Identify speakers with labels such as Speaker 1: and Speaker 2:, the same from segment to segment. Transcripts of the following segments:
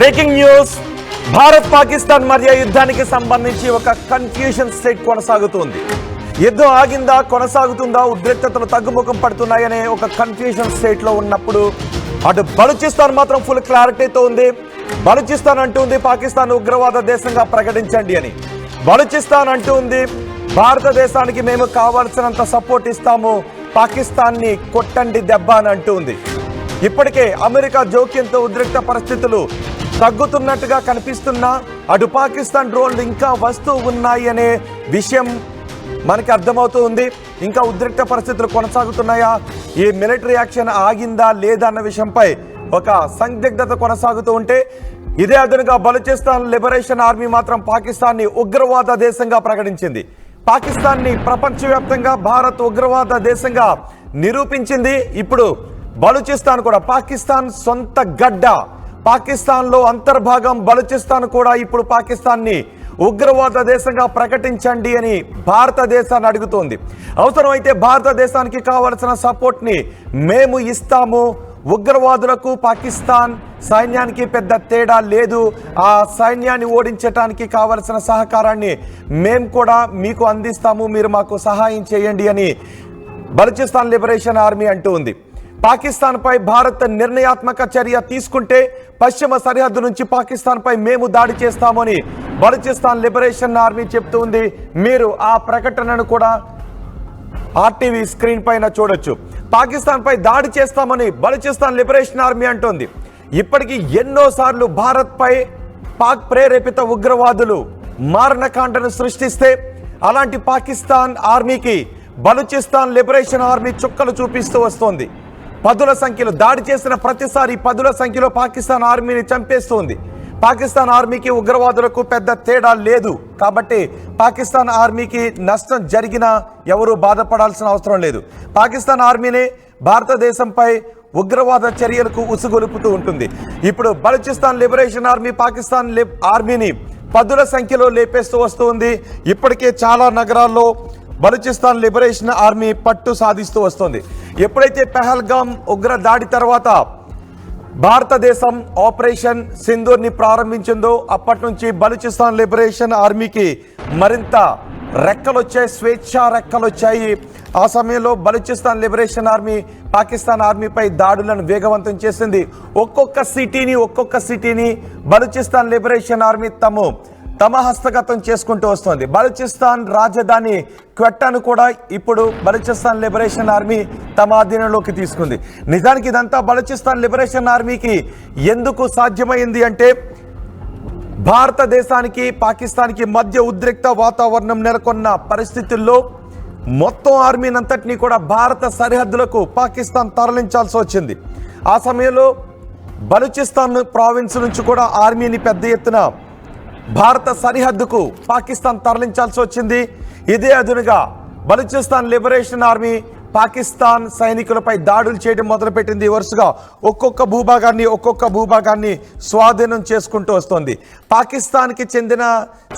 Speaker 1: Breaking news. Bharat Pakistan మధ్య యుద్ధానికి సంబంధించి ఒక కన్ఫ్యూషన్ స్టేట్ కొనసాగుతుంది. యుద్ధం ఆగిందా, కొనసాగుతుందా, ఉద్రిక్తతలు తగ్గుముఖం పడుతున్నాయనే ఒక కన్ఫ్యూషన్ స్టేట్ లో ఉన్నప్పుడు అటు బలూచిస్తాన్ మాత్రం ఫుల్ క్లారిటీతో ఉంది. బలూచిస్తాన్ అంటుంది పాకిస్తాన్ ఉగ్రవాద దేశంగా ప్రకటించండి అని. బలూచిస్తాన్ అంటుంది భారతదేశానికి మేము కావాల్సినంత సపోర్ట్ ఇస్తాము, పాకిస్తాన్ని కొట్టండి దెబ్బ అని అంటుంది. ఇప్పటికే అమెరికా జోక్యంతో ఉద్రిక్త పరిస్థితులు తగ్గుతున్నట్టుగా కనిపిస్తున్నా అటు పాకిస్తాన్ డ్రోన్లు ఇంకా వస్తూ ఉన్నాయి అనే విషయం మనకి అర్థమవుతూ ఉంది. ఇంకా ఉద్రిక్త పరిస్థితులు కొనసాగుతున్నాయా, ఈ మిలిటరీ యాక్షన్ ఆగిందా లేదా అన్న విషయంపై ఒక సందిగ్ధత కొనసాగుతూ ఉంటే, ఇదే అదనుగా బలూచిస్తాన్ లిబరేషన్ ఆర్మీ మాత్రం పాకిస్తాన్ని ఉగ్రవాద దేశంగా ప్రకటించింది. పాకిస్తాన్ని ప్రపంచవ్యాప్తంగా భారత్ ఉగ్రవాద దేశంగా నిరూపించింది. ఇప్పుడు బలూచిస్తాన్ కూడా పాకిస్తాన్ సొంత గడ్డ, పాకిస్తాన్లో అంతర్భాగం బలూచిస్తాన్ కూడా ఇప్పుడు పాకిస్తాన్ని ఉగ్రవాద దేశంగా ప్రకటించండి అని భారతదేశాన్ని అడుగుతోంది. అవసరమైతే భారతదేశానికి కావలసిన సపోర్ట్ని మేము ఇస్తాము, ఉగ్రవాదులకు పాకిస్తాన్ సైన్యానికి పెద్ద తేడా లేదు, ఆ సైన్యాన్ని ఓడించడానికి కావలసిన సహకారాన్ని మేము కూడా మీకు అందిస్తాము, మీరు మాకు సహాయం చేయండి అని బలూచిస్తాన్ లిబరేషన్ ఆర్మీ అంటూ ఉంది. పాకిస్తాన్పై భారత్ నిర్ణయాత్మక చర్య తీసుకుంటే పశ్చిమ సరిహద్దు నుంచి పాకిస్తాన్పై మేము దాడి చేస్తామని బలూచిస్తాన్ లిబరేషన్ ఆర్మీ చెప్తుంది. మీరు ఆ ప్రకటనను కూడా ఆర్టీవీ స్క్రీన్ పైన చూడొచ్చు. పాకిస్తాన్ పై దాడి చేస్తామని బలూచిస్తాన్ లిబరేషన్ ఆర్మీ అంటోంది. ఇప్పటికీ ఎన్నోసార్లు భారత్ పై పాక్ ప్రేరేపిత ఉగ్రవాదులు మారణకాండను సృష్టిస్తే అలాంటి పాకిస్తాన్ ఆర్మీకి బలూచిస్తాన్ లిబరేషన్ ఆర్మీ చుక్కలు చూపిస్తూ వస్తోంది. పదుల సంఖ్యలో దాడి చేసిన ప్రతిసారి పదుల సంఖ్యలో పాకిస్తాన్ ఆర్మీని చంపేస్తోంది. పాకిస్తాన్ ఆర్మీకి ఉగ్రవాదులకు పెద్ద తేడా లేదు కాబట్టి పాకిస్తాన్ ఆర్మీకి నష్టం జరిగినా ఎవరూ బాధపడాల్సిన అవసరం లేదు. పాకిస్తాన్ ఆర్మీని భారతదేశంపై ఉగ్రవాద చర్యలకు ఉసుగొలుపుతూ ఉంటుంది. ఇప్పుడు బలూచిస్తాన్ లిబరేషన్ ఆర్మీ పాకిస్తాన్ ఆర్మీని పదుల సంఖ్యలో లేపేస్తూ వస్తుంది. ఇప్పటికే చాలా నగరాల్లో బలూచిస్తాన్ లిబరేషన్ ఆర్మీ పట్టు సాధిస్తూ వస్తుంది. ఎప్పుడైతే పెహల్గాం ఉగ్ర దాడి తర్వాత భారతదేశం ఆపరేషన్ సింధూర్ని ప్రారంభించిందో అప్పటి నుంచి బలూచిస్తాన్ లిబరేషన్ ఆర్మీకి మరింత రెక్కలు వచ్చాయి, స్వేచ్ఛా రెక్కలు వచ్చాయి. ఆ సమయంలో బలూచిస్తాన్ లిబరేషన్ ఆర్మీ పాకిస్తాన్ ఆర్మీపై దాడులను వేగవంతం చేసింది. ఒక్కొక్క సిటీని బలూచిస్తాన్ లిబరేషన్ ఆర్మీ తమ హస్తగతం చేసుకుంటూ వస్తుంది. బలూచిస్తాన్ రాజధాని క్వెట్టాను కూడా ఇప్పుడు బలూచిస్తాన్ లిబరేషన్ ఆర్మీ తమ ఆధీనంలోకి తీసుకుంది. నిజానికి ఇదంతా బలూచిస్తాన్ లిబరేషన్ ఆర్మీకి ఎందుకు సాధ్యమైంది అంటే, భారతదేశానికి పాకిస్తాన్కి మధ్య ఉద్రిక్త వాతావరణం నెలకొన్న పరిస్థితుల్లో మొత్తం ఆర్మీనంతటినీ కూడా భారత సరిహద్దులకు పాకిస్తాన్ తరలించాల్సి వచ్చింది. ఆ సమయంలో బలూచిస్తాన్ ప్రావిన్స్ నుంచి కూడా ఆర్మీని పెద్ద ఎత్తున భారత సరిహద్దుకు పాకిస్తాన్ తరలించాల్సి వచ్చింది. ఇదే అదునుగా బలూచిస్తాన్ లిబరేషన్ ఆర్మీ పాకిస్తాన్ సైనికులపై దాడులు చేయడం మొదలుపెట్టింది. వరుసగా ఒక్కొక్క భూభాగాన్ని స్వాధీనం చేసుకుంటూ వస్తోంది. పాకిస్తాన్కి చెందిన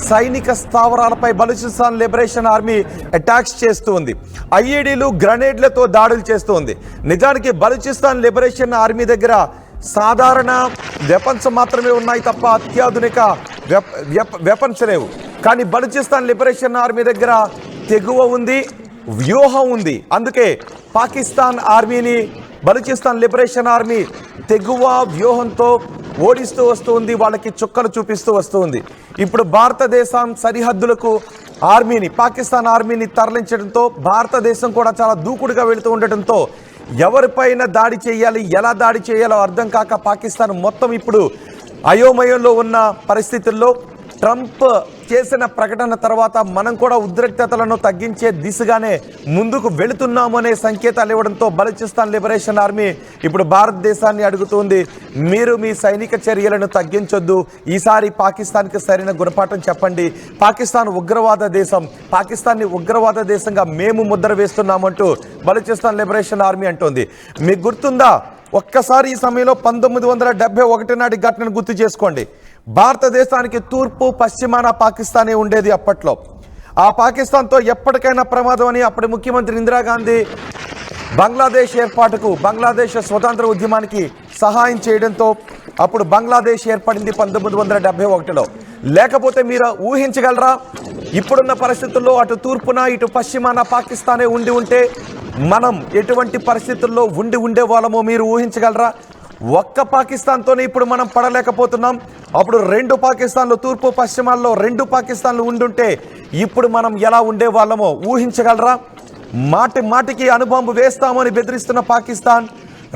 Speaker 1: సైనిక స్థావరాలపై బలూచిస్తాన్ లిబరేషన్ ఆర్మీ అటాక్స్ చేస్తూ ఉంది. ఐఈడీలు, గ్రనేడ్లతో దాడులు చేస్తూ ఉంది. నిజానికి బలూచిస్తాన్ లిబరేషన్ ఆర్మీ దగ్గర సాధారణ వెపన్స్ మాత్రమే ఉన్నాయి తప్ప అత్యాధునిక వెపన్స్ లేవు. కానీ బలూచిస్తాన్ లిబరేషన్ ఆర్మీ దగ్గర తెగువ ఉంది, వ్యూహం ఉంది. అందుకే పాకిస్తాన్ ఆర్మీని బలూచిస్తాన్ లిబరేషన్ ఆర్మీ తెగువ వ్యూహంతో ఓడిస్తూ వస్తుంది, వాళ్ళకి చుక్కలు చూపిస్తూ వస్తుంది. ఇప్పుడు భారతదేశం సరిహద్దులకు పాకిస్తాన్ ఆర్మీని తరలించడంతో భారతదేశం కూడా చాలా దూకుడుగా వెళుతూ ఉండటంతో ఎవరిపైన దాడి చేయాలి, ఎలా దాడి చేయాలో అర్థం కాక పాకిస్తాన్ మొత్తం ఇప్పుడు అయోమయంలో ఉన్న పరిస్థితుల్లో ట్రంప్ చేసిన ప్రకటన తర్వాత మనం కూడా ఉద్రిక్తతలను తగ్గించే దిశగానే ముందుకు వెళుతున్నాము అనే సంకేతాలు ఇవ్వడంతో బలూచిస్తాన్ లిబరేషన్ ఆర్మీ ఇప్పుడు భారతదేశాన్ని అడుగుతుంది, మీరు మీ సైనిక చర్యలను తగ్గించొద్దు, ఈసారి పాకిస్తాన్కి సరైన గుణపాఠం చెప్పండి, పాకిస్తాన్ ఉగ్రవాద దేశం, పాకిస్తాన్ని ఉగ్రవాద దేశంగా మేము ముద్ర వేస్తున్నామంటూ బలూచిస్తాన్ లిబరేషన్ ఆర్మీ అంటోంది. మీకు గుర్తుందా, ఒక్కసారి ఈ సమయంలో 1971 నాటి ఘటనను గుర్తు చేసుకోండి. భారతదేశానికి తూర్పు పశ్చిమాన పాకిస్తానే ఉండేది అప్పట్లో. ఆ పాకిస్తాన్తో ఎప్పటికైనా ప్రమాదం అని అప్పటి ముఖ్యమంత్రి ఇందిరాగాంధీ బంగ్లాదేశ్ ఏర్పాటుకు, బంగ్లాదేశ్ స్వతంత్ర ఉద్యమానికి సహాయం చేయడంతో అప్పుడు బంగ్లాదేశ్ ఏర్పడింది 1971లో. లేకపోతే మీరు ఊహించగలరా ఇప్పుడున్న పరిస్థితుల్లో అటు తూర్పున ఇటు పశ్చిమాన పాకిస్తానే ఉండి ఉంటే మనం ఎటువంటి పరిస్థితుల్లో ఉండే వాళ్ళమో మీరు ఊహించగలరా? ఒక్క పాకిస్తాన్తోనే ఇప్పుడు మనం పడలేకపోతున్నాం. అప్పుడు 2 పాకిస్తాన్లు, తూర్పు పశ్చిమాల్లో 2 పాకిస్తాన్లు ఉండుంటే ఇప్పుడు మనం ఎలా ఉండేవాళ్ళమో ఊహించగలరా? మాటికి అణుబాంబు వేస్తామని బెదిరిస్తున్న పాకిస్తాన్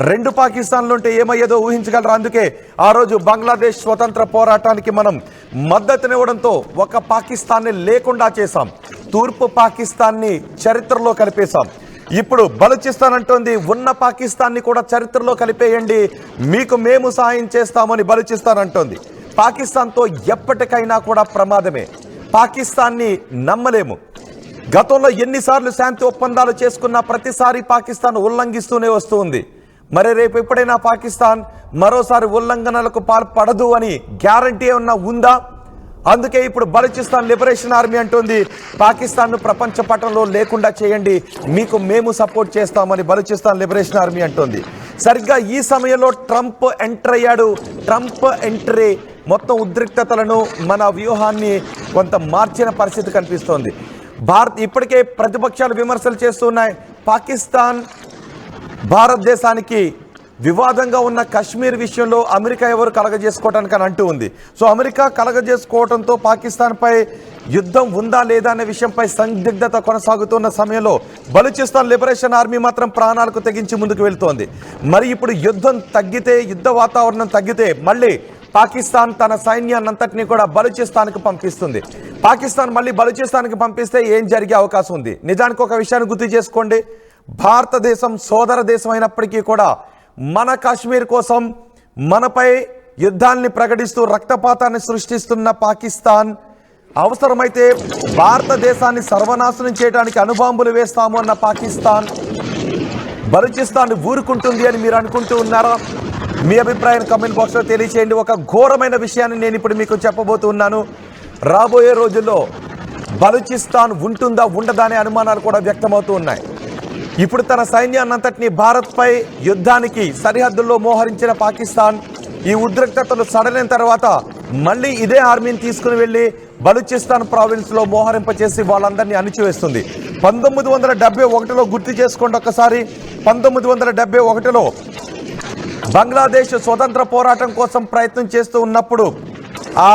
Speaker 1: 2 పాకిస్తాన్లు ఉంటే ఏమయ్యేదో ఊహించగలరా? అందుకే ఆ రోజు బంగ్లాదేశ్ స్వతంత్ర పోరాటానికి మనం మద్దతునివ్వడంతో ఒక పాకిస్తాన్ని లేకుండా చేశాం. తూర్పు పాకిస్తాన్ని చరిత్రలో కలిపేశాం. ఇప్పుడు బలూచిస్తాన్ అంటోంది ఉన్న పాకిస్తాన్ని కూడా చరిత్రలో కలిపేయండి, మీకు మేము సాయం చేస్తామని బలూచిస్తాన్ అంటోంది. పాకిస్తాన్తో ఎప్పటికైనా కూడా ప్రమాదమే. పాకిస్తాన్ని నమ్మలేము. గతంలో ఎన్నిసార్లు శాంతి ఒప్పందాలు చేసుకున్నా ప్రతిసారి పాకిస్తాన్ ఉల్లంఘిస్తూనే వస్తుంది. మరి రేపు ఎప్పుడైనా పాకిస్తాన్ మరోసారి ఉల్లంఘనలకు పాల్పడదు అని గ్యారంటీ ఏమన్నా ఉందా? అందుకే ఇప్పుడు బలూచిస్తాన్ లిబరేషన్ ఆర్మీ అంటోంది పాకిస్తాన్ను ప్రపంచ పటంలో లేకుండా చేయండి, మీకు మేము సపోర్ట్ చేస్తామని బలూచిస్తాన్ లిబరేషన్ ఆర్మీ అంటోంది. సరిగ్గా ఈ సమయంలో ట్రంప్ ఎంటర్ అయ్యాడు. ట్రంప్ ఎంట్రీ మొత్తం ఉద్రిక్తతలను, మన వ్యూహాన్ని కొంత మార్చిన పరిస్థితి కనిపిస్తోంది. భారత్ ఇప్పటికే ప్రతిపక్షాలు విమర్శలు చేస్తున్నాయి. పాకిస్తాన్ భారతదేశానికి వివాదంగా ఉన్న కశ్మీర్ విషయంలో అమెరికా ఎవరు కలగజేసుకోవటానికి అని అంటూ ఉంది. సో అమెరికా కలగజేసుకోవడంతో పాకిస్తాన్పై యుద్ధం ఉందా లేదా అనే విషయంపై సందిగ్ధత కొనసాగుతున్న సమయంలో బలూచిస్తాన్ లిబరేషన్ ఆర్మీ మాత్రం ప్రాణాలకు తెగించి ముందుకు వెళ్తోంది. మరి ఇప్పుడు యుద్ధం తగ్గితే, యుద్ధ వాతావరణం తగ్గితే మళ్ళీ పాకిస్తాన్ తన సైన్యాన్నంతటినీ కూడా బలూచిస్తాన్కి పంపిస్తుంది. పాకిస్తాన్ మళ్ళీ బలూచిస్తాన్కి పంపిస్తే ఏం జరిగే అవకాశం ఉంది? నిజానికి ఒక విషయాన్ని గుర్తు చేసుకోండి, భారతదేశం సోదర దేశం అయినప్పటికీ కూడా మన కాశ్మీర్ కోసం మనపై యుద్ధాన్ని ప్రకటిస్తూ రక్తపాతాన్ని సృష్టిస్తున్న పాకిస్తాన్ అవసరమైతే భారతదేశాన్ని సర్వనాశనం చేయడానికి అణుబాంబులు వేస్తాము అన్న పాకిస్తాన్ బలూచిస్తాన్ ఊరుకుంటుంది అని మీరు అనుకుంటూ ఉన్నారా? మీ అభిప్రాయం కామెంట్ బాక్స్లో తెలియచేయండి. ఒక ఘోరమైన విషయాన్ని నేను ఇప్పుడు మీకు చెప్పబోతున్నాను. రాబోయే రోజుల్లో బలూచిస్తాన్ ఉంటుందా ఉండదా అనే అనుమానాలు కూడా వ్యక్తమవుతూ ఉన్నాయి. ఇప్పుడు తన సైన్యాన్నంతటినీ భారత్పై యుద్ధానికి సరిహద్దుల్లో మోహరించిన పాకిస్తాన్ ఈ ఉద్రిక్తతలు సడలిన తర్వాత మళ్ళీ ఇదే ఆర్మీని తీసుకుని వెళ్ళి బలూచిస్తాన్ ప్రావిన్స్లో మోహరింపచేసి వాళ్ళందరినీ అణిచివేస్తుంది. 1971లో గుర్తు చేసుకోండి ఒకసారి. 1971లో బంగ్లాదేశ్ స్వతంత్ర పోరాటం కోసం ప్రయత్నం చేస్తూ ఉన్నప్పుడు ఆ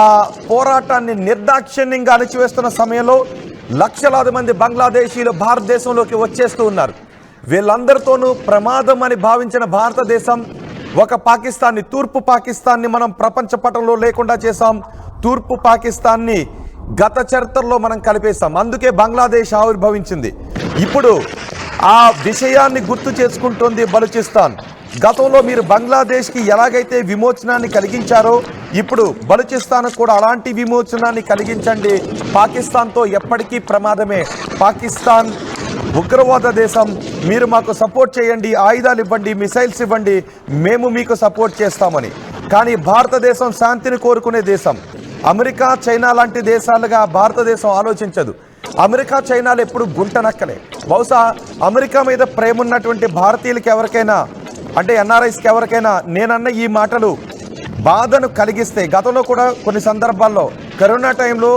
Speaker 1: పోరాటాన్ని నిర్దాక్షిణ్యంగా అణిచివేస్తున్న సమయంలో లక్షలాది మంది బంగ్లాదేశీలు భారతదేశంలోకి వచ్చేస్తూ ఉన్నారు. వీళ్ళందరితోనూ ప్రమాదం అని భావించిన భారతదేశం ఒక పాకిస్తాన్ని, తూర్పు పాకిస్తాన్ని మనం ప్రపంచ పటంలో లేకుండా చేశాం. తూర్పు పాకిస్తాన్ని గత చరిత్రలో మనం కలిపేశాం. అందుకే బంగ్లాదేశ్ ఆవిర్భవించింది. ఇప్పుడు ఆ విషయాన్ని గుర్తు చేసుకుంటోంది బలూచిస్తాన్. గతంలో మీరు బంగ్లాదేశ్కి ఎలాగైతే విమోచనాన్ని కలిగించారో ఇప్పుడు బలూచిస్తాన్కు కూడా అలాంటి విమోచనాన్ని కలిగించండి. పాకిస్తాన్తో ఎప్పటికీ ప్రమాదమే. పాకిస్తాన్ ఉగ్రవాద దేశం, మీరు మాకు సపోర్ట్ చేయండి, ఆయుధాలు ఇవ్వండి, మిసైల్స్ ఇవ్వండి, మేము మీకు సపోర్ట్ చేస్తామని. కానీ భారతదేశం శాంతిని కోరుకునే దేశం. అమెరికా, చైనా లాంటి దేశాలుగా భారతదేశం ఆలోచించదు. అమెరికా, చైనాలు ఎప్పుడు గుంట నక్కలే. బహుశా అమెరికా మీద ప్రేమ ఉన్నటువంటి భారతీయులకి ఎవరికైనా, అంటే ఎన్ఆర్ఐస్కి ఎవరికైనా నేనన్న ఈ మాటలు బాధను కలిగిస్తే, గతంలో కూడా కొన్ని సందర్భాల్లో కరోనా టైంలో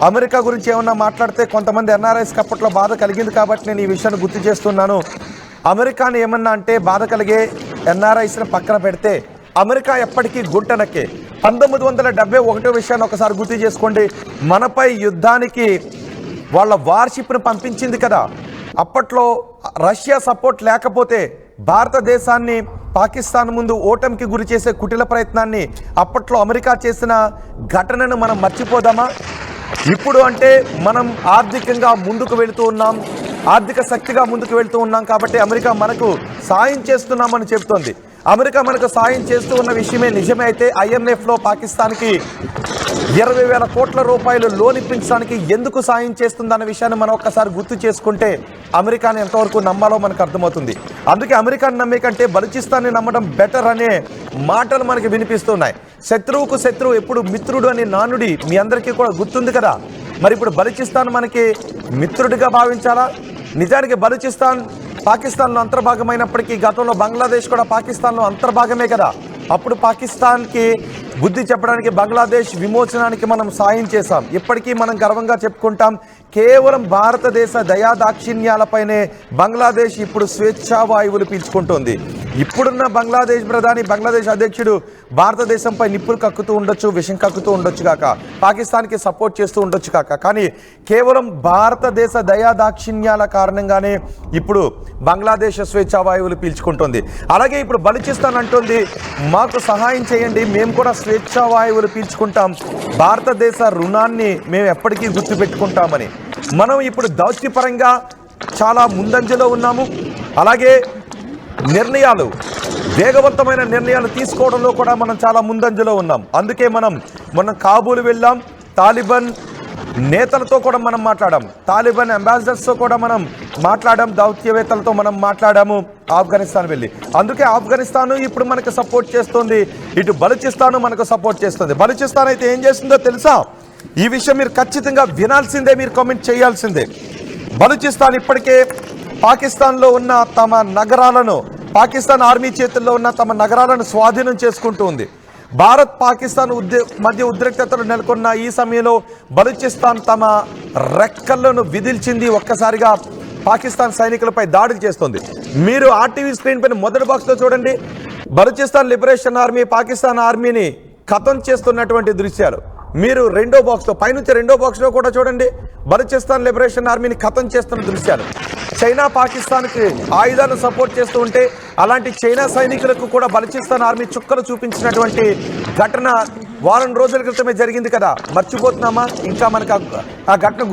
Speaker 1: అమెరికా గురించి ఏమన్నా మాట్లాడితే కొంతమంది ఎన్ఆర్ఐస్కి అప్పట్లో బాధ కలిగింది కాబట్టి నేను ఈ విషయాన్ని గుర్తు చేస్తున్నాను. అమెరికాని ఏమన్నా అంటే బాధ కలిగే ఎన్ఆర్ఐస్ని పక్కన పెడితే అమెరికా ఎప్పటికీ గుంటనక్కే. 1971 విషయాన్ని ఒకసారి గుర్తు చేసుకోండి. మనపై యుద్ధానికి వాళ్ళ వార్షిప్ను పంపించింది కదా. అప్పట్లో రష్యా సపోర్ట్ లేకపోతే భారతదేశాన్ని పాకిస్తాన్ ముందు ఓటమికి గురి చేసే కుటిల ప్రయత్నాన్ని అప్పట్లో అమెరికా చేసిన ఘటనను మనం మర్చిపోదామా? ఇప్పుడు అంటే మనం ఆర్థికంగా ముందుకు వెళుతూ ఉన్నాం, ఆర్థిక శక్తిగా ముందుకు వెళుతూ ఉన్నాం కాబట్టి అమెరికా మనకు సాయం చేస్తున్నామని చెబుతోంది. అమెరికా మనకు సాయం చేస్తూ ఉన్న విషయమే నిజమే అయితే IMFలో పాకిస్తాన్కి 20,000 కోట్ల రూపాయలు లోన్ ఇప్పించడానికి ఎందుకు సాయం చేస్తుందన్న విషయాన్ని మనం ఒక్కసారి గుర్తు చేసుకుంటే అమెరికాని ఎంతవరకు నమ్మాలో మనకు అర్థమవుతుంది. అందుకే అమెరికాని నమ్మే కంటే బలూచిస్తాన్ని నమ్మడం బెటర్ అనే మాటలు మనకి వినిపిస్తున్నాయి. శత్రువుకు శత్రువు ఎప్పుడు మిత్రుడు అనే నానుడి మీ అందరికీ కూడా గుర్తుంది కదా. మరి ఇప్పుడు బలూచిస్తాన్ మనకి మిత్రుడిగా భావించాలా? నిజానికి బలూచిస్తాన్ పాకిస్తాన్లో అంతర్భాగమైనప్పటికీ గతంలో బంగ్లాదేశ్ కూడా పాకిస్తాన్లో అంతర్భాగమే కదా. అప్పుడు పాకిస్తాన్కి బుద్ధి చెప్పడానికి బంగ్లాదేశ్ విమోచనానికి మనం సాయం చేశాం. ఇప్పటికీ మనం గర్వంగా చెప్పుకుంటాం. కేవలం భారతదేశ దయాదాక్షిణ్యాలపైనే బంగ్లాదేశ్ ఇప్పుడు స్వేచ్ఛావాయువులు పీల్చుకుంటోంది. ఇప్పుడున్న బంగ్లాదేశ్ ప్రధాని, బంగ్లాదేశ్ అధ్యక్షుడు భారతదేశంపై నిప్పులు కక్కుతూ ఉండొచ్చు, విషం కక్కుతూ ఉండొచ్చు కాక, పాకిస్తాన్కి సపోర్ట్ చేస్తూ ఉండొచ్చు కాక, కానీ కేవలం భారతదేశ దయాదాక్షిణ్యాల కారణంగానే ఇప్పుడు బంగ్లాదేశ్ స్వేచ్ఛావాయువులు పీల్చుకుంటుంది. అలాగే ఇప్పుడు బలూచిస్తాన్ అంటుంది, మాకు సహాయం చేయండి, మేము కూడా స్వేచ్ఛావాయువులు పీల్చుకుంటాం, భారతదేశ రుణాన్ని మేము ఎప్పటికీ గుర్తుపెట్టుకుంటామని. మనం ఇప్పుడు దౌత్యపరంగా చాలా ముందంజలో ఉన్నాము. అలాగే నిర్ణయాలు, వేగవంతమైన నిర్ణయాలు తీసుకోవడంలో కూడా మనం చాలా ముందంజలో ఉన్నాం. అందుకే మనం కాబూల్ వెళ్ళాం, తాలిబాన్ నేతలతో కూడా మనం మాట్లాడాం, తాలిబాన్ అంబాసిడర్స్తో కూడా మనం మాట్లాడాం, దౌత్యవేత్తలతో మనం మాట్లాడాము ఆఫ్ఘనిస్తాన్ వెళ్ళి. అందుకే ఆఫ్ఘనిస్తాన్ ఇప్పుడు మనకు సపోర్ట్ చేస్తుంది, ఇటు బలూచిస్తాన్ మనకు సపోర్ట్ చేస్తుంది. బలూచిస్తాన్ అయితే ఏం చేస్తుందో తెలుసా? ఈ విషయం మీరు ఖచ్చితంగా వినాల్సిందే, మీరు కామెంట్ చేయాల్సిందే. బలూచిస్తాన్ ఇప్పటికే పాకిస్తాన్లో ఉన్న తమ నగరాలను, పాకిస్తాన్ ఆర్మీ చేతుల్లో ఉన్న తమ నగరాలను స్వాధీనం చేసుకుంటూ ఉంది. భారత్ పాకిస్తాన్ మధ్య ఉద్రిక్తతలు నెలకొన్న ఈ సమయంలో బలూచిస్తాన్ తమ రెక్కలను విదిల్చింది. ఒక్కసారిగా పాకిస్తాన్ సైనికులపై దాడులు చేస్తుంది. మీరు ఆర్టీవీ స్క్రీన్ పైన మొదటి బాక్స్లో చూడండి, బలూచిస్తాన్ లిబరేషన్ ఆర్మీ పాకిస్తాన్ ఆర్మీని ఖతం చేస్తున్నటువంటి దృశ్యాలు. మీరు రెండో బాక్స్లో, పైనుంచి రెండో బాక్స్లో కూడా చూడండి, బలూచిస్తాన్ లిబరేషన్ ఆర్మీని ఖతం చేస్తున్న దృశ్యాలు. చైనా పాకిస్తాన్కి ఆయుధాలను సపోర్ట్ చేస్తూ ఉంటే అలాంటి చైనా సైనికులకు కూడా బలూచిస్తాన్ ఆర్మీ చుక్కలు చూపించినటువంటి ఘటన వారం రోజుల క్రితమే జరిగింది కదా, మర్చిపోతున్నామా? ఇంకా మనకు ఆ ఘటన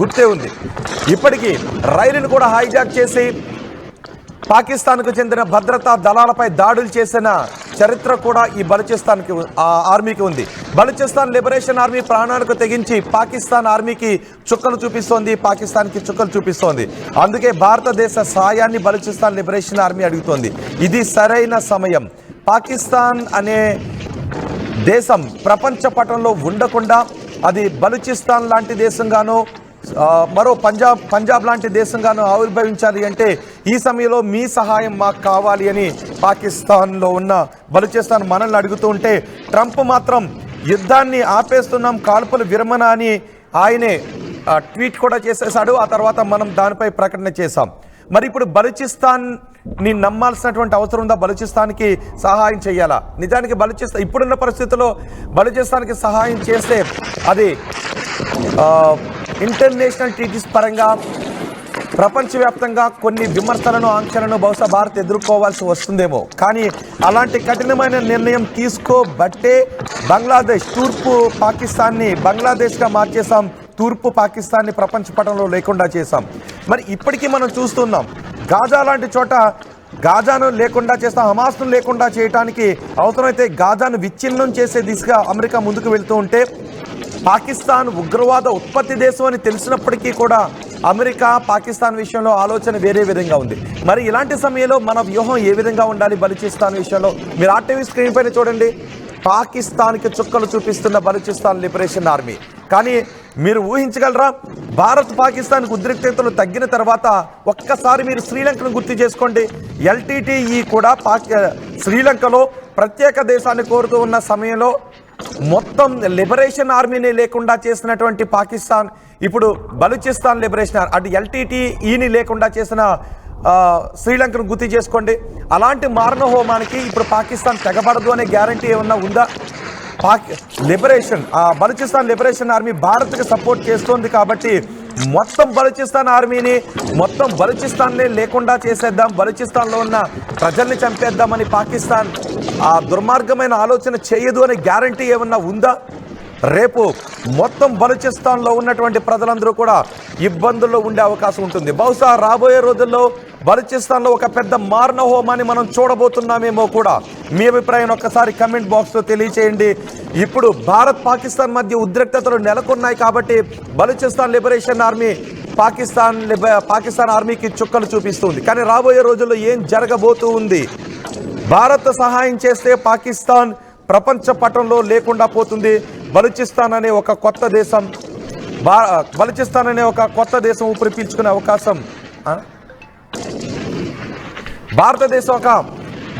Speaker 1: గుర్తే ఉంది. ఇప్పటికీ రైలును కూడా హైజాక్ చేసి పాకిస్తాన్కు చెందిన భద్రతా దళాలపై దాడులు చేసిన చరిత్ర కూడా ఈ బలూచిస్తాన్కి ఆర్మీకి ఉంది. బలూచిస్తాన్ లిబరేషన్ ఆర్మీ ప్రాణాలకు తెగించి పాకిస్తాన్ ఆర్మీకి చుక్కలు చూపిస్తోంది, పాకిస్తాన్కి చుక్కలు చూపిస్తోంది. అందుకే భారతదేశ సాయాన్ని బలూచిస్తాన్ లిబరేషన్ ఆర్మీ అడుగుతోంది. ఇది సరైన సమయం. పాకిస్తాన్ అనే దేశం ప్రపంచ పటంలో ఉండకుండా అది బలూచిస్తాన్ లాంటి దేశంగానో మరో పంజాబ్ లాంటి దేశంగానూ ఆవిర్భవించాలి అంటే ఈ సమయంలో మీ సహాయం మాకు కావాలి అని పాకిస్తాన్లో ఉన్న బలూచిస్తాన్ మనల్ని అడుగుతూ ఉంటే, ట్రంప్ మాత్రం యుద్ధాన్ని ఆపేస్తున్నాం, కాల్పుల విరమణ అని ఆయనే ట్వీట్ కూడా చేసేశాడు. ఆ తర్వాత మనం దానిపై ప్రకటన చేశాం. మరి ఇప్పుడు బలూచిస్తాన్ని నమ్మాల్సినటువంటి అవసరం ఉందా? బలూచిస్తాన్కి సహాయం చేయాలా? నిజానికి బలూచిస్తాన్ ఇప్పుడున్న పరిస్థితుల్లో బలూచిస్తాన్కి సహాయం చేస్తే అది ఇంటర్నేషనల్ ట్రీటీస్ పరంగా ప్రపంచవ్యాప్తంగా కొన్ని విమర్శలను, ఆంక్షలను బహుశా భారత్ ఎదుర్కోవాల్సి వస్తుందేమో. కానీ అలాంటి కఠినమైన నిర్ణయం తీసుకోబట్టే బంగ్లాదేశ్, తూర్పు పాకిస్తాన్ని బంగ్లాదేశ్గా మార్చేసాం, తూర్పు పాకిస్తాన్ని ప్రపంచ పటంలో లేకుండా చేశాం. మరి ఇప్పటికీ మనం చూస్తున్నాం, గాజా లాంటి చోట గాజాను లేకుండా చేస్తాం, హమాస్ను లేకుండా చేయడానికి అవసరమైతే గాజాను విచ్ఛిన్నం చేసే దిశగా అమెరికా ముందుకు వెళ్తూ ఉంటే, పాకిస్తాన్ ఉగ్రవాద ఉత్పత్తి దేశం అని తెలిసినప్పటికీ కూడా అమెరికా పాకిస్తాన్ విషయంలో ఆలోచన వేరే విధంగా ఉంది. మరి ఇలాంటి సమయంలో మన వ్యూహం ఏ విధంగా ఉండాలి బలూచిస్తాన్ విషయంలో? మీరు ఆర్టీవీ స్క్రీన్ పైన చూడండి, పాకిస్తాన్కి చుక్కలు చూపిస్తున్న బలూచిస్తాన్ లిబరేషన్ ఆర్మీ. కానీ మీరు ఊహించగలరా, భారత్ పాకిస్తాన్కి ఉద్రిక్తతలు తగ్గిన తర్వాత ఒక్కసారి మీరు శ్రీలంకను గుర్తు చేసుకోండి. ఎల్టీటీఈ కూడా శ్రీలంకలో ప్రత్యేక దేశాన్ని కోరుతూ ఉన్న సమయంలో మొత్తం లిబరేషన్ ఆర్మీని లేకుండా చేసినటువంటి పాకిస్తాన్ ఇప్పుడు బలూచిస్తాన్ లిబరేషన్, అటు ఎల్టీటీఈని లేకుండా చేసిన శ్రీలంకను గుర్తు చేసుకోండి. అలాంటి మారణ హోమానికి ఇప్పుడు పాకిస్తాన్ తెగబడదు అనే గ్యారంటీ ఏమన్నా ఉందా? బలూచిస్తాన్ లిబరేషన్ ఆర్మీ భారత్కి సపోర్ట్ చేస్తోంది కాబట్టి మొత్తం బలూచిస్తాన్ ఆర్మీని, మొత్తం బలూచిస్తాన్నే లేకుండా చేసేద్దాం, బలూచిస్తాన్లో ఉన్న ప్రజల్ని చంపేద్దామని పాకిస్తాన్ ఆ దుర్మార్గమైన ఆలోచన చేయదు అనే గ్యారంటీ ఏమన్నా ఉందా? రేపు మొత్తం బలూచిస్తాన్లో ఉన్నటువంటి ప్రజలందరూ కూడా ఇబ్బందుల్లో ఉండే అవకాశం ఉంటుంది. బహుశా రాబోయే రోజుల్లో బలూచిస్తాన్లో ఒక పెద్ద మారణ హోమాన్ని మనం చూడబోతున్నామేమో కూడా. మీ అభిప్రాయం ఒక్కసారి కమెంట్ బాక్స్లో తెలియచేయండి. ఇప్పుడు భారత్ పాకిస్తాన్ మధ్య ఉద్రిక్తతలు నెలకొన్నాయి కాబట్టి బలూచిస్తాన్ లిబరేషన్ ఆర్మీ పాకిస్తాన్ ఆర్మీకి చుక్కలు చూపిస్తుంది. కానీ రాబోయే రోజుల్లో ఏం జరగబోతూ ఉంది? భారత్ సహాయం చేస్తే పాకిస్తాన్ ప్రపంచ పటంలో లేకుండా పోతుంది. బలూచిస్తాన్ అనే ఒక కొత్త దేశం ఊపిరి పీల్చుకునే అవకాశం, భారతదేశం ఒక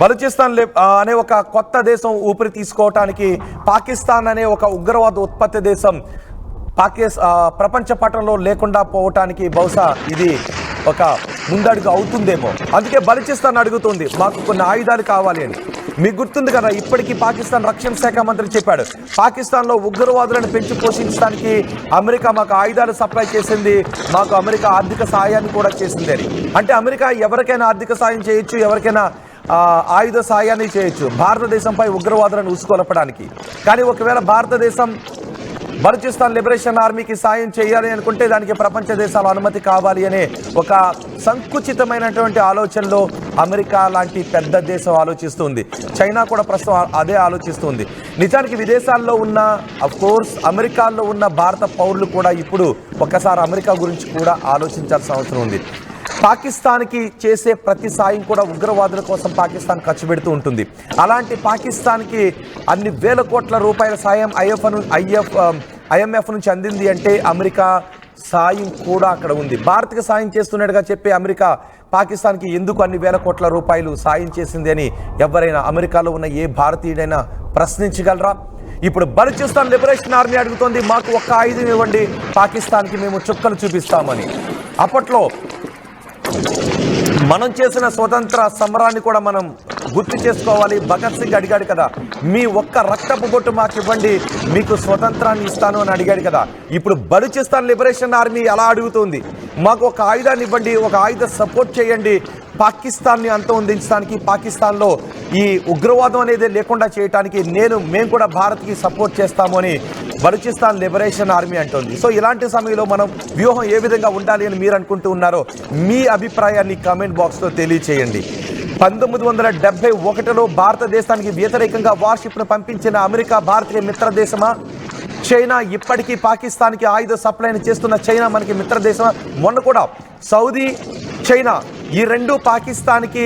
Speaker 1: బలూచిస్తాన్ అనే ఒక కొత్త దేశం ఊపిరి తీసుకోవటానికి పాకిస్తాన్ అనే ఒక ఉగ్రవాద ఉత్పత్తి దేశం ప్రపంచ పటంలో లేకుండా పోవటానికి బహుశా ఇది ఒక ముందడుగు అవుతుందేమో. అందుకే బలూచిస్తాన్ అడుగుతుంది మాకు కొన్ని ఆయుధాలు కావాలి అని. మీకు గుర్తుంది కదా, ఇప్పటికీ పాకిస్తాన్ రక్షణ శాఖ మంత్రి చెప్పాడు, పాకిస్తాన్లో ఉగ్రవాదులను పెంచి పోషించడానికి అమెరికా మాకు ఆయుధాలు సప్లై చేసింది, మాకు అమెరికా ఆర్థిక సాయాన్ని కూడా చేసింది అని. అంటే అమెరికా ఎవరికైనా ఆర్థిక సాయం చేయొచ్చు, ఎవరికైనా ఆయుధ సాయాన్ని చేయొచ్చు భారతదేశంపై ఉగ్రవాదులను ఉసుకొలపడానికి. కానీ ఒకవేళ భారతదేశం బలూచిస్తాన్ లిబరేషన్ ఆర్మీకి సాయం చేయాలి అనుకుంటే దానికి ప్రపంచ దేశాల అనుమతి కావాలి అనే ఒక సంకుచితమైనటువంటి ఆలోచనలో అమెరికా లాంటి పెద్ద దేశం ఆలోచిస్తుంది. చైనా కూడా ప్రస్తుతం అదే ఆలోచిస్తుంది. నిజానికి విదేశాల్లో ఉన్న అఫ్కోర్స్ అమెరికాలో ఉన్న భారత పౌరులు కూడా ఇప్పుడు ఒక్కసారి అమెరికా గురించి కూడా ఆలోచించాల్సిన అవసరం ఉంది. పాకిస్తాన్కి చేసే ప్రతి సాయం కూడా ఉగ్రవాదుల కోసం పాకిస్తాన్ ఖర్చు పెడుతూ ఉంటుంది. అలాంటి పాకిస్తాన్కి అన్ని వేల కోట్ల రూపాయల సాయం IMF నుంచి అందింది అంటే అమెరికా సాయం కూడా అక్కడ ఉంది. భారత్కి సాయం చేస్తున్నట్టుగా చెప్పే అమెరికా పాకిస్తాన్కి ఎందుకు అన్ని వేల కోట్ల రూపాయలు సాయం చేసింది అని ఎవరైనా అమెరికాలో ఉన్న ఏ భారతీయుడైనా ప్రశ్నించగలరా? ఇప్పుడు బలూచిస్తాన్ లిబరేషన్ ఆర్మీ అడుగుతోంది మాకు ఒక్క ఆయుధం ఇవ్వండి, పాకిస్తాన్కి మేము చుక్కలు చూపిస్తామని. అప్పట్లో మనం చేసిన స్వతంత్ర సమరాన్ని కూడా మనం గుర్తు చేసుకోవాలి. భగత్ సింగ్ అడిగాడు కదా, మీ ఒక్క రక్తపు బొట్టు మాకు ఇవ్వండి, మీకు స్వతంత్రాన్ని ఇస్తాను అని అడిగాడు కదా. ఇప్పుడు బలూచిస్తాన్ లిబరేషన్ ఆర్మీ ఎలా అడుగుతుంది, మాకు ఒక ఆయుధాన్ని ఇవ్వండి, ఒక ఆయుధ సపోర్ట్ చేయండి, పాకిస్తాన్ని అంతమొందించడానికి, పాకిస్తాన్లో ఈ ఉగ్రవాదం అనేది లేకుండా చేయడానికి మేము కూడా భారత్కి సపోర్ట్ చేస్తాము అని బలూచిస్తాన్ లిబరేషన్ ఆర్మీ అంటుంది. సో ఇలాంటి సమయంలో మనం వ్యూహం ఏ విధంగా ఉండాలి అని మీరు అనుకుంటూ ఉన్నారో మీ అభిప్రాయాన్ని కామెంట్ బాక్స్లో తెలియచేయండి. 1971లో భారతదేశానికి వ్యతిరేకంగా వార్షిప్ను పంపించిన అమెరికా భారతీయ మిత్రదేశమా? చైనా ఇప్పటికీ పాకిస్తాన్కి ఆయుధ సప్లైని చేస్తున్న చైనా మనకి మిత్రదేశమా? మొన్న కూడా సౌదీ, చైనా ఈ రెండు పాకిస్తాన్కి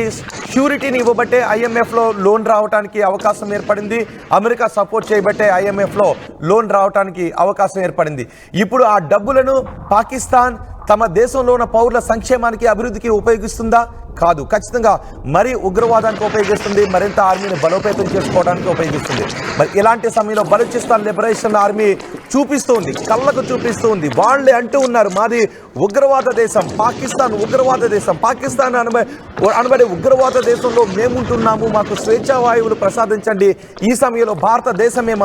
Speaker 1: షూరిటీని ఇవ్వబట్టే IMFలో లోన్ రావడానికి అవకాశం ఏర్పడింది. అమెరికా సపోర్ట్ చేయబట్టే IMFలో లోన్ రావడానికి అవకాశం ఏర్పడింది. ఇప్పుడు ఆ డబ్బులను పాకిస్తాన్ తమ దేశంలో ఉన్న పౌరుల సంక్షేమానికి, అభివృద్ధికి ఉపయోగిస్తుందా? కాదు. ఖచ్చితంగా మరి ఉగ్రవాదానికి ఉపయోగిస్తుంది, మరింత ఆర్మీని బలోపేతం చేసుకోవడానికి ఉపయోగిస్తుంది. మరి ఇలాంటి సమయంలో బలూచిస్తాన్ లిబరేషన్ ఆర్మీ చూపిస్తుంది, కళ్ళకు చూపిస్తుంది. వాళ్ళే అంటూ ఉన్నారు మాది ఉగ్రవాద దేశం, పాకిస్తాన్ ఉగ్రవాద దేశం, పాకిస్తాన్ అనబడే ఉగ్రవాద దేశంలో మేముంటున్నాము, మాకు స్వేచ్ఛా వాయువులు ప్రసాదించండి. ఈ సమయంలో భారతదేశమే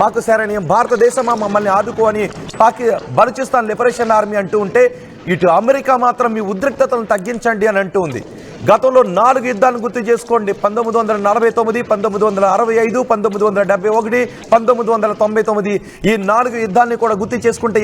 Speaker 1: మాకు శరణ్యం, భారతదేశమా మమ్మల్ని ఆదుకోని బలూచిస్తాన్ లిబరేషన్ ఆర్మీ అంటూ ఉంటే, ఇటు అమెరికా మాత్రం మీ ఉద్రిక్తతలను తగ్గించండి అని అంటూ ఉంది. గతంలో 4 యుద్ధాలను గుర్తు చేసుకోండి. 1949, 1965, 1971, 1999 ఈ 4 యుద్ధాన్ని కూడా గుర్తు చేసుకుంటే